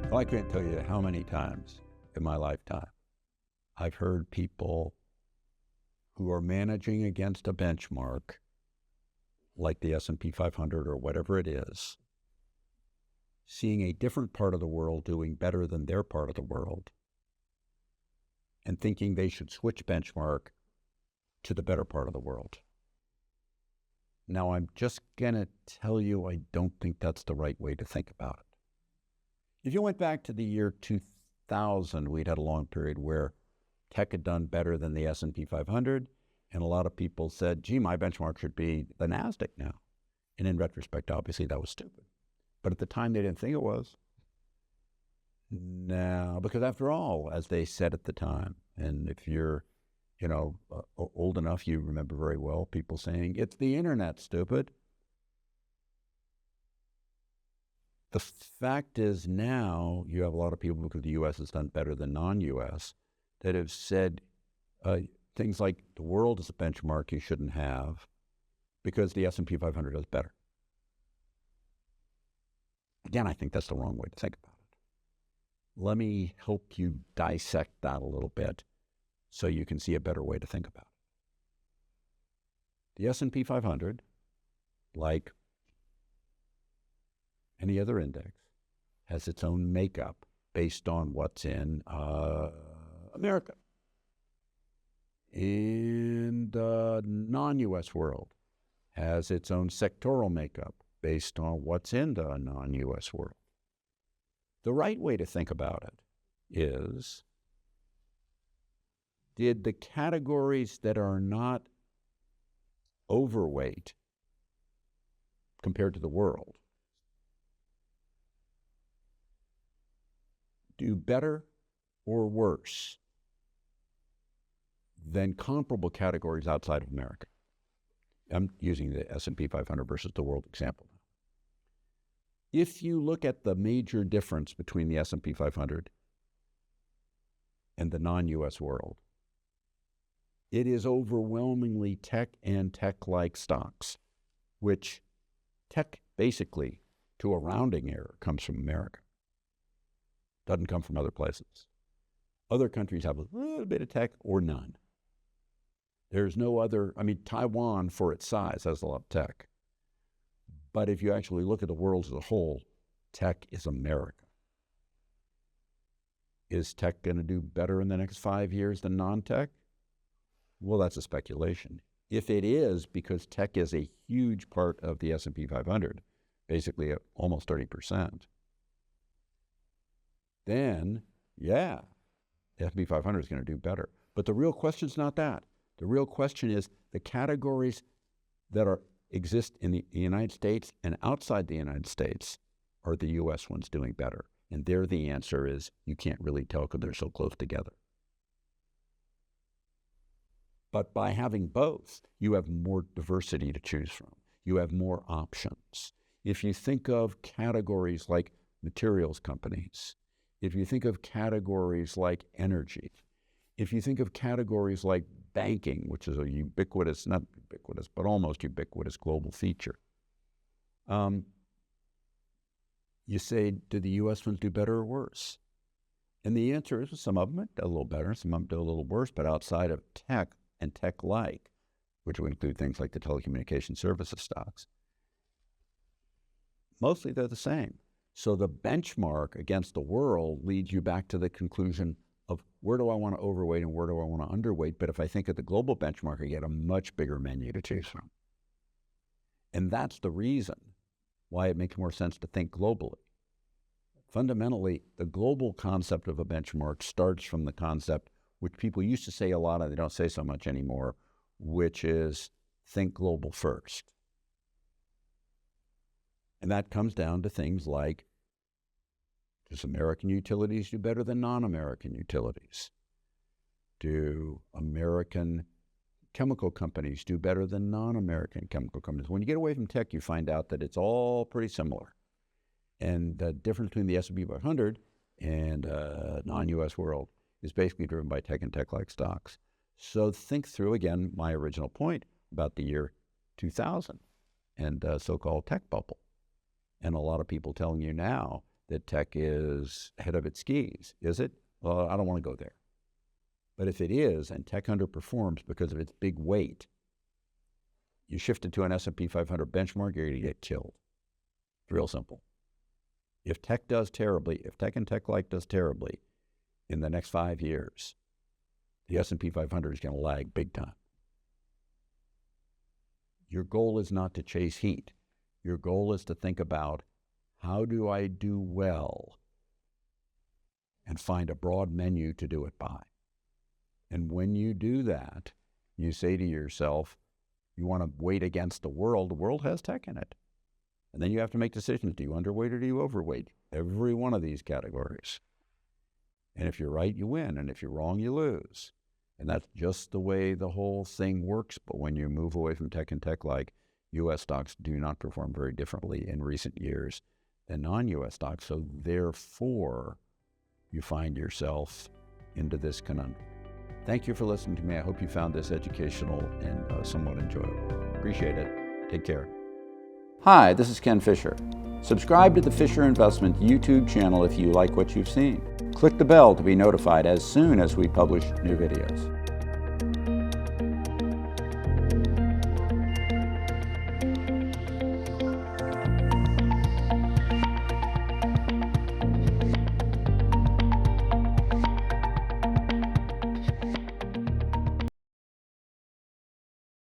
Well, I can't tell you how many times in my lifetime I've heard people who are managing against a benchmark like the S&P 500 or whatever it is, seeing a different part of the world doing better than their part of the world and thinking they should switch benchmark to the better part of the world. Now, I'm just going to tell you I don't think that's the right way to think about it. If you went back to the year 2000, we'd had a long period where tech had done better than the S&P 500, and a lot of people said, gee, my benchmark should be the Nasdaq now. And in retrospect, obviously, that was stupid. But at the time, they didn't think it was. Now, because after all, as they said at the time, and if you're, old enough, you remember very well people saying, it's the internet, stupid. The fact is now you have a lot of people, because the U.S. has done better than non-U.S., that have said things like the world is a benchmark you shouldn't have because the S&P 500 does better. Again, I think that's the wrong way to think about it. Let me help you dissect that a little bit so you can see a better way to think about it. The S&P 500, like any other index, has its own makeup based on what's in America. In the non-U.S. world, has its own sectoral makeup based on what's in the non-U.S. world. The right way to think about it is, did the categories that are not overweight compared to the world do better or worse than comparable categories outside of America? I'm using the S&P 500 versus the world example now. If you look at the major difference between the S&P 500 and the non-U.S. world, it is overwhelmingly tech and tech-like stocks, which tech basically, to a rounding error, comes from America. Doesn't come from other places. Other countries have a little bit of tech or none. There's no other, Taiwan for its size has a lot of tech. But if you actually look at the world as a whole, tech is America. Is tech going to do better in the next 5 years than non-tech? Well, that's a speculation. If it is, because tech is a huge part of the S&P 500, basically at almost 30%, then, yeah, the S&P 500 is going to do better. But the real question is not that. The real question is the categories that exist in the United States and outside the United States, are the U.S. ones doing better? And there the answer is you can't really tell because they're so close together. But by having both, you have more diversity to choose from. You have more options. If you think of categories like materials companies, if you think of categories like energy, if you think of categories like banking, which is a ubiquitous, not ubiquitous, but almost ubiquitous global feature, you say, do the U.S. ones do better or worse? And the answer is some of them do a little better, some of them do a little worse, but outside of tech and tech-like, which would include things like the telecommunication services stocks, mostly they're the same. So the benchmark against the world leads you back to the conclusion of where do I want to overweight and where do I want to underweight? But if I think of the global benchmark, I get a much bigger menu to choose from. And that's the reason why it makes more sense to think globally. Fundamentally, the global concept of a benchmark starts from the concept, which people used to say a lot of, they don't say so much anymore, which is think global first. And that comes down to things like, does American utilities do better than non-American utilities? Do American chemical companies do better than non-American chemical companies? When you get away from tech, you find out that it's all pretty similar. And the difference between the S&P 500 and non-U.S. world is basically driven by tech and tech-like stocks. So think through, again, my original point about the year 2000 and so-called tech bubble. And a lot of people telling you now that tech is ahead of its skis, is it? Well, I don't want to go there. But if it is, and tech underperforms because of its big weight, you shift it to an S&P 500 benchmark, you're going to get killed. It's real simple. If tech does terribly, if tech and tech-like does terribly in the next 5 years, the S&P 500 is going to lag big time. Your goal is not to chase heat. Your goal is to think about, how do I do well, and find a broad menu to do it by. And when you do that, you say to yourself, you want to weight against the world. The world has tech in it. And then you have to make decisions. Do you underweight or do you overweight? Every one of these categories. And if you're right, you win. And if you're wrong, you lose. And that's just the way the whole thing works. But when you move away from tech and tech-like, U.S. stocks do not perform very differently in recent years than non-U.S. stocks. So therefore, you find yourself into this conundrum. Thank you for listening to me. I hope you found this educational and somewhat enjoyable. Appreciate it. Take care. Hi, this is Ken Fisher. Subscribe to the Fisher Investment YouTube channel if you like what you've seen. Click the bell to be notified as soon as we publish new videos.